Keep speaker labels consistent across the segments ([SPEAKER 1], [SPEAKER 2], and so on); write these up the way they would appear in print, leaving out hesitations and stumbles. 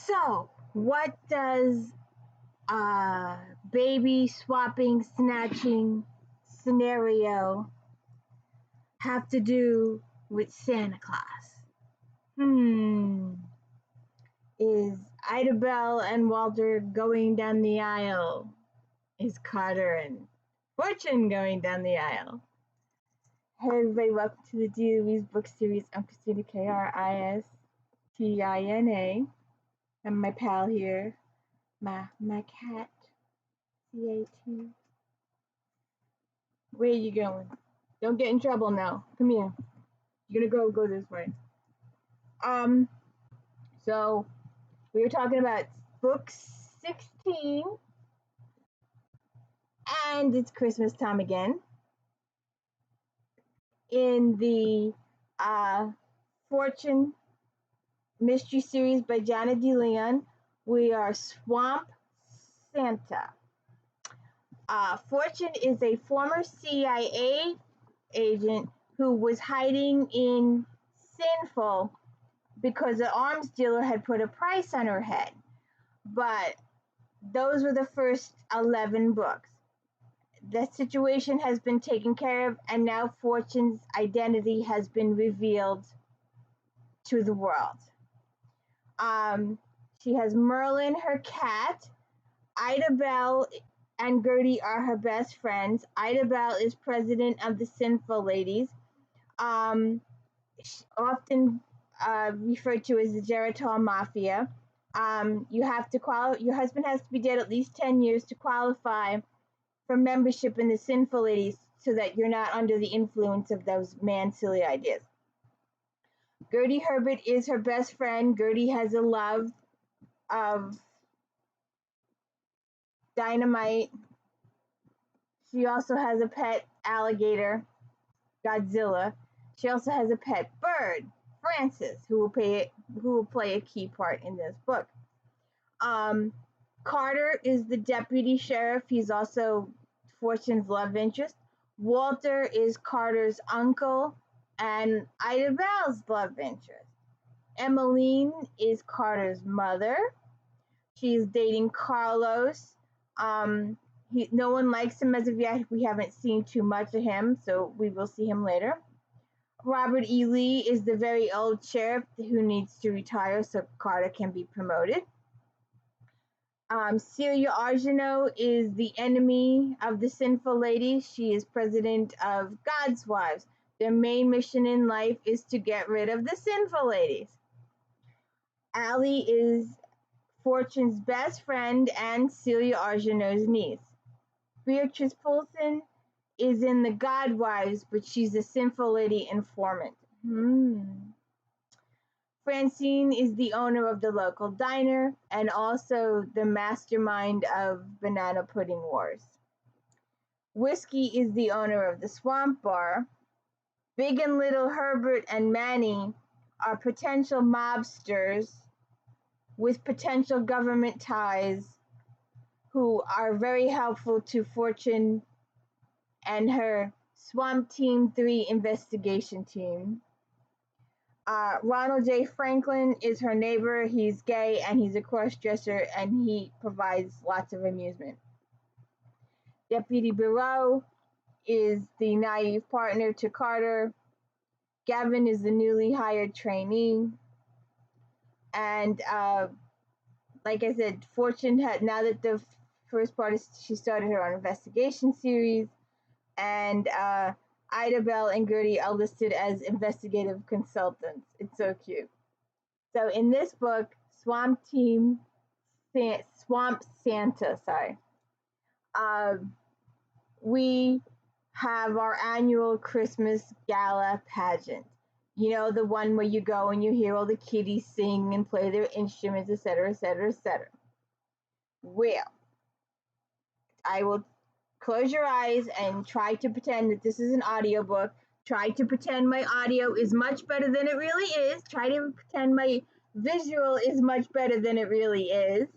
[SPEAKER 1] So, what does baby swapping, snatching scenario have to do with Santa Claus? Is Ida Bell and Walter going down the aisle? Is Carter and Fortune going down the aisle? Hey everybody, welcome to the D. Louise book series. I'm Kristina, Kristina, and my pal here, my cat, CAT. Where are you going? Don't get in trouble now. Come here. You're gonna go this way. So we were talking about book 16, and it's Christmas time again. In the Fortune Mystery Series by JANA DELEON, we are Swamp Santa. Fortune is a former CIA agent who was hiding in Sinful because the arms dealer had put a price on her head. But those were the first 11 books. The situation has been taken care of, and now Fortune's identity has been revealed to the world. She has Merlin, her cat. Ida Bell and Gertie are her best friends. Ida Bell is president of the Sinful Ladies, often referred to as the Geritol Mafia. Your husband has to be dead at least 10 years to qualify for membership in the Sinful Ladies, so that you're not under the influence of those silly ideas. Gertie Herbert is her best friend. Gertie has a love of dynamite. She also has a pet alligator, Godzilla. She also has a pet bird, Francis, who will play a key part in this book. Carter is the deputy sheriff. He's also Fortune's love interest. Walter is Carter's uncle and Ida Bell's love interest. Emmeline is Carter's mother. She's dating Carlos. No one likes him as of yet. We haven't seen too much of him, so we will see him later. Robert E. Lee is the very old sheriff who needs to retire so Carter can be promoted. Celia Arsenault is the enemy of the Sinful Ladies. She is president of God's Wives. Their main mission in life is to get rid of the Sinful Ladies. Allie is Fortune's best friend and Celia Arsenault's niece. Beatrice Poulsen is in the God Wives, but she's a Sinful Lady informant. Francine is the owner of the local diner and also the mastermind of Banana Pudding Wars. Whiskey is the owner of the Swamp Bar. Big and Little Herbert and Manny are potential mobsters with potential government ties who are very helpful to Fortune and her Swamp Team 3 investigation team. Ronald J. Franklin is her neighbor. He's gay and he's a cross-dresser and he provides lots of amusement. Deputy Bureau is the naive partner to Carter. Gavin is the newly hired trainee. And like I said, Fortune had, now that the first part is, she started her own investigation series, and Ida Bell and Gertie are listed as investigative consultants. It's so cute. So in this book, Swamp Santa, we have our annual Christmas gala pageant. You know, the one where you go and you hear all the kiddies sing and play their instruments, etc., etc., etc. Well, I will close your eyes and try to pretend that this is an audiobook. Try to pretend my audio is much better than it really is. Try to pretend my visual is much better than it really is.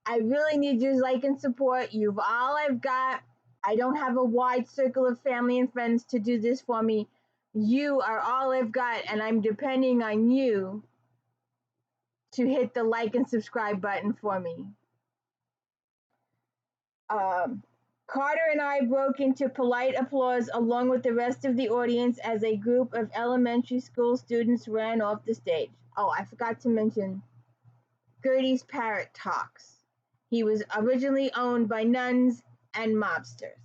[SPEAKER 1] I really need your like and support. You've all I've got. I don't have a wide circle of family and friends to do this for me. You are all I've got, and I'm depending on you to hit the like and subscribe button for me. Carter and I broke into polite applause along with the rest of the audience as a group of elementary school students ran off the stage. Oh, I forgot to mention Gertie's parrot talks. He was originally owned by nuns and mobsters.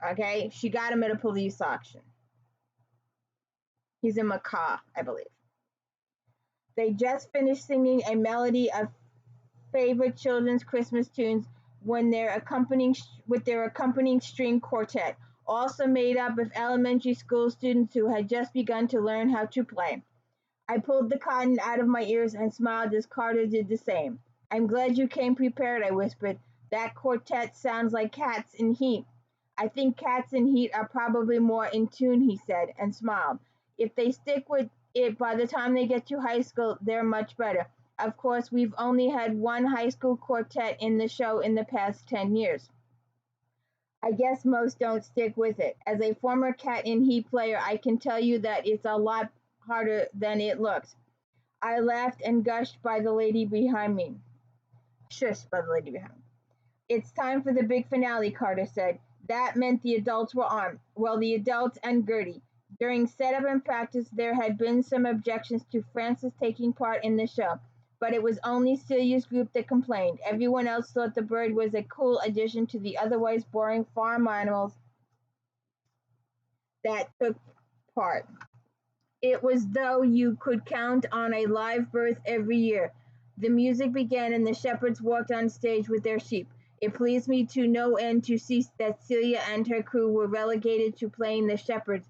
[SPEAKER 1] Okay, she got him at a police auction. He's a macaw, I believe. They just finished singing a melody of favorite children's Christmas tunes when with their accompanying string quartet, also made up of elementary school students who had just begun to learn how to play. I pulled the cotton out of my ears and smiled as Carter did the same. I'm glad you came prepared, I whispered. That quartet sounds like Cats in Heat. I think Cats in Heat are probably more in tune, he said, and smiled. If they stick with it by the time they get to high school, they're much better. Of course, we've only had one high school quartet in the show in the past 10 years. I guess most don't stick with it. As a former Cat in Heat player, I can tell you that it's a lot harder than it looks. I laughed and gushed by the lady behind me. Shushed by the lady behind me. It's time for the big finale, Carter said. That meant the adults were on. Well, the adults and Gertie. During setup and practice, there had been some objections to Frances taking part in the show, but it was only Celia's group that complained. Everyone else thought the bird was a cool addition to the otherwise boring farm animals that took part. It was though you could count on a live birth every year. The music began and the shepherds walked on stage with their sheep. It pleased me to no end to see that Celia and her crew were relegated to playing the shepherds,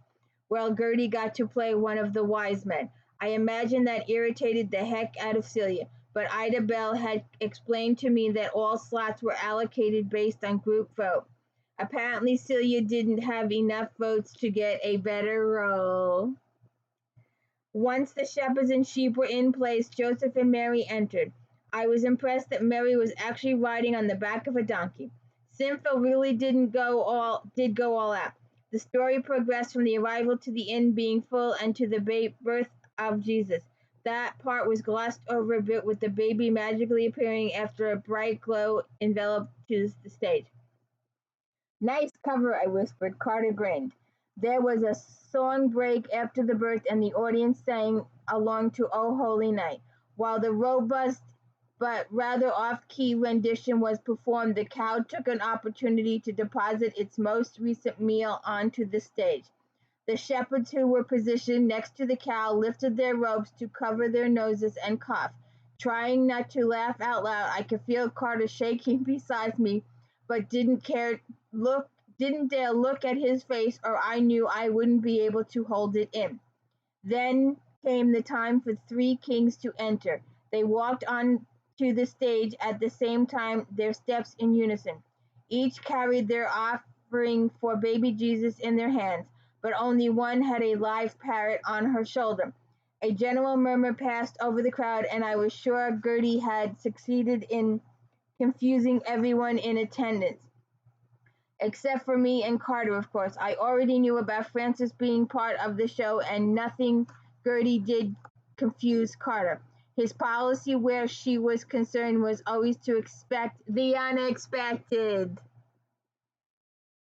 [SPEAKER 1] while Gertie got to play one of the wise men. I imagine that irritated the heck out of Celia, but Ida Bell had explained to me that all slots were allocated based on group vote. Apparently Celia didn't have enough votes to get a better role. Once the shepherds and sheep were in place, Joseph and Mary entered. I was impressed that Mary was actually riding on the back of a donkey. Simphil really did go all out. The story progressed from the arrival to the inn being full and to the birth of Jesus. That part was glossed over a bit with the baby magically appearing after a bright glow enveloped the stage. Nice cover, I whispered. Carter grinned. There was a song break after the birth and the audience sang along to O Holy Night. While the robust but rather off-key rendition was performed, the cow took an opportunity to deposit its most recent meal onto the stage. The shepherds who were positioned next to the cow lifted their robes to cover their noses and cough. Trying not to laugh out loud, I could feel Carter shaking beside me, but didn't dare look at his face, or I knew I wouldn't be able to hold it in. Then came the time for three kings to enter. They walked on to the stage at the same time, their steps in unison. Each carried their offering for baby Jesus in their hands, but only one had a live parrot on her shoulder. A general murmur passed over the crowd, and I was sure Gertie had succeeded in confusing everyone in attendance. Except for me and Carter, of course. I already knew about Frances being part of the show, and nothing Gertie did confuse Carter. His policy where she was concerned was always to expect the unexpected.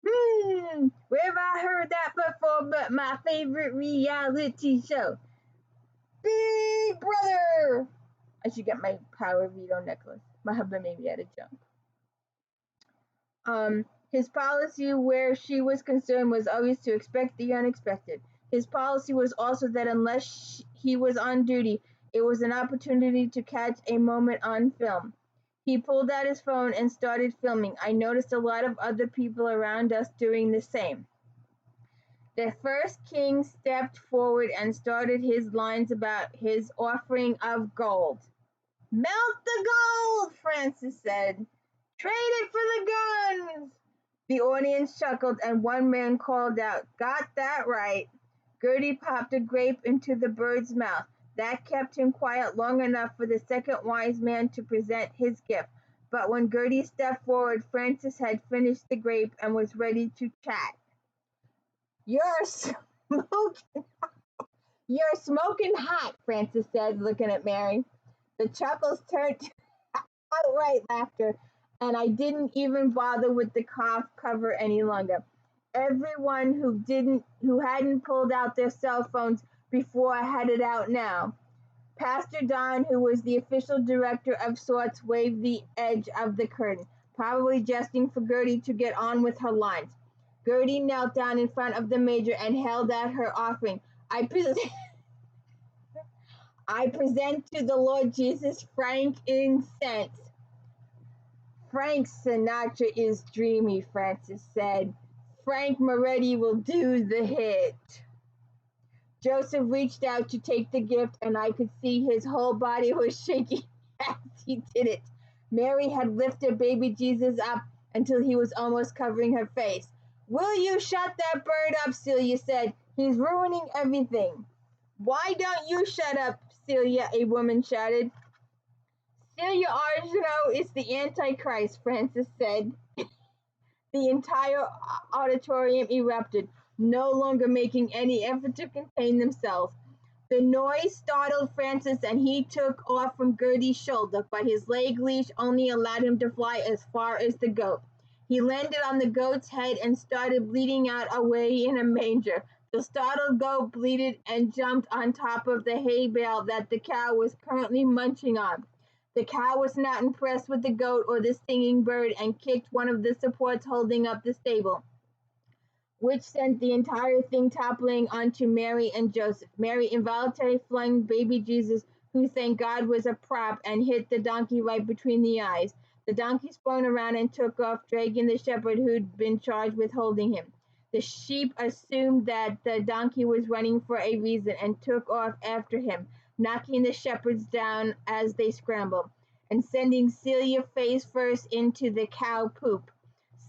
[SPEAKER 1] Where have I heard that before but my favorite reality show? Big Brother! I should get my Power Veto necklace. My husband made me out of junk. His policy where she was concerned was always to expect the unexpected. His policy was also that unless he was on duty, it was an opportunity to catch a moment on film. He pulled out his phone and started filming. I noticed a lot of other people around us doing the same. The first king stepped forward and started his lines about his offering of gold. Melt the gold, Frances said. Trade it for the guns. The audience chuckled, and one man called out, Got that right. Gertie popped a grape into the bird's mouth. That kept him quiet long enough for the second wise man to present his gift. But when Gertie stepped forward, Frances had finished the grape and was ready to chat. You're smoking hot, Frances said, looking at Mary. The chuckles turned to outright laughter, and I didn't even bother with the cough cover any longer. Everyone who hadn't pulled out their cell phones before had it out now. Pastor Don, who was the official director of sorts, waved the edge of the curtain, probably jesting for Gertie to get on with her lines. Gertie knelt down in front of the major and held out her offering. I present I present to the Lord Jesus frankincense. Frank Sinatra is dreamy, Francis said. Frank Moretti will do the hit. Joseph reached out to take the gift, and I could see his whole body was shaking as he did it. Mary had lifted baby Jesus up until he was almost covering her face. Will you shut that bird up, Celia said. He's ruining everything. Why don't you shut up, Celia, a woman shouted. Celia Arsenault is the Antichrist, Francis said. The entire auditorium erupted, no longer making any effort to contain themselves. The noise startled Francis, and he took off from Gertie's shoulder, but his leg leash only allowed him to fly as far as the goat. He landed on the goat's head and started bleeding out away in a manger. The startled goat bleated and jumped on top of the hay bale that the cow was currently munching on. The cow was not impressed with the goat or the singing bird and kicked one of the supports holding up the stable, which sent the entire thing toppling onto Mary and Joseph. Mary involuntarily flung baby Jesus, who thank God was a prop, and hit the donkey right between the eyes. The donkey spun around and took off, dragging the shepherd who'd been charged with holding him. The sheep assumed that the donkey was running for a reason and took off after him, knocking the shepherds down as they scrambled, and sending Celia face first into the cow poop.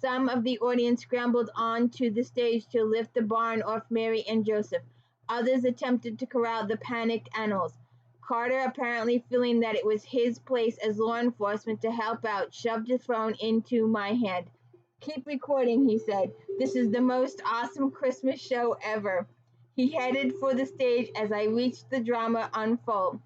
[SPEAKER 1] Some of the audience scrambled onto the stage to lift the barn off Mary and Joseph. Others attempted to corral the panicked animals. Carter, apparently feeling that it was his place as law enforcement to help out, shoved his phone into my hand. Keep recording, he said. This is the most awesome Christmas show ever. He headed for the stage as I watched the drama unfold.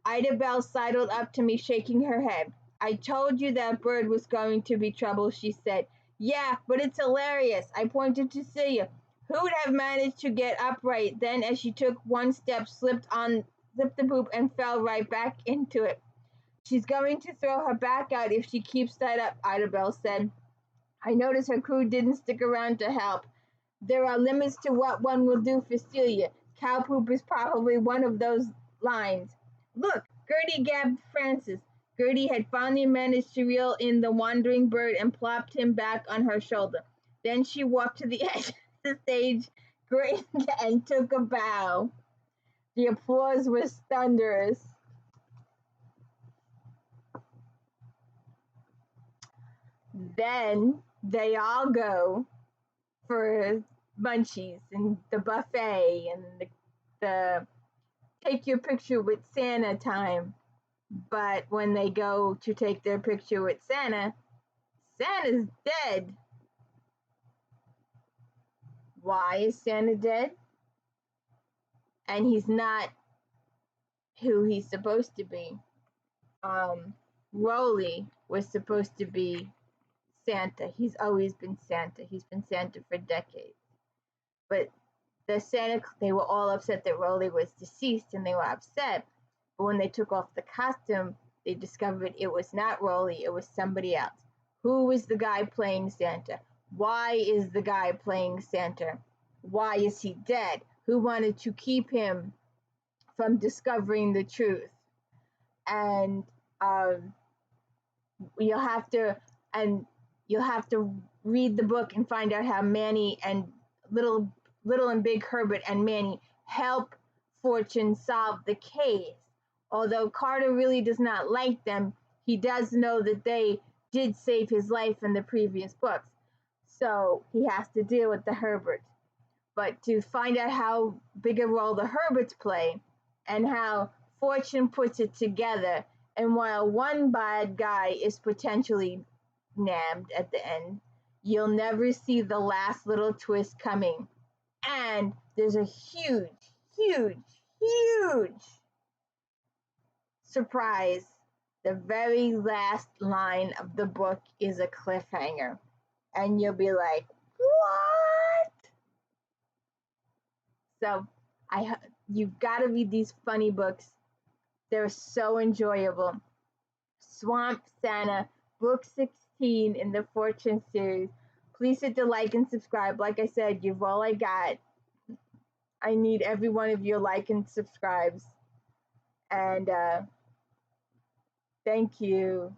[SPEAKER 1] Ida Bell sidled up to me, shaking her head. I told you that bird was going to be trouble, she said. Yeah, but it's hilarious. I pointed to Celia, who would have managed to get upright. Then, as she took one step, slipped the poop and fell right back into it. She's going to throw her back out if she keeps that up, Ida Bell said. I noticed her crew didn't stick around to help. There are limits to what one will do for Celia. Cow poop is probably one of those lines. Look, Gertie gabbed Francis. Gertie had finally managed to reel in the wandering bird and plopped him back on her shoulder. Then she walked to the edge of the stage, grinned, and took a bow. The applause was thunderous. Then they all go for munchies and the buffet and the take your picture with Santa time. But when they go to take their picture with Santa, Santa's dead. Why is Santa dead? And he's not who he's supposed to be. Rolly was supposed to be Santa. He's always been Santa. He's been Santa for decades. But they were all upset that Rolly was deceased, and they were upset. But when they took off the costume, they discovered it was not Rolly, it was somebody else. Who was the guy playing Santa? Why is the guy playing Santa? Why is he dead? Who wanted to keep him from discovering the truth? And you'll have to read the book and find out how Manny and Little and Big Herbert and Manny help Fortune solve the case. Although Carter really does not like them, he does know that they did save his life in the previous books. So he has to deal with the Herberts. But to find out how big a role the Herberts play and how Fortune puts it together, and while one bad guy is potentially nabbed at the end, you'll never see the last little twist coming. And there's a huge surprise, the very last line of the book is a cliffhanger. And you'll be like, what? So you've got to read these funny books. They're so enjoyable. Swamp Santa, book 16 in the Fortune series. Please hit the like and subscribe. Like I said, you've all I got. I need every one of your like and subscribes. And thank you.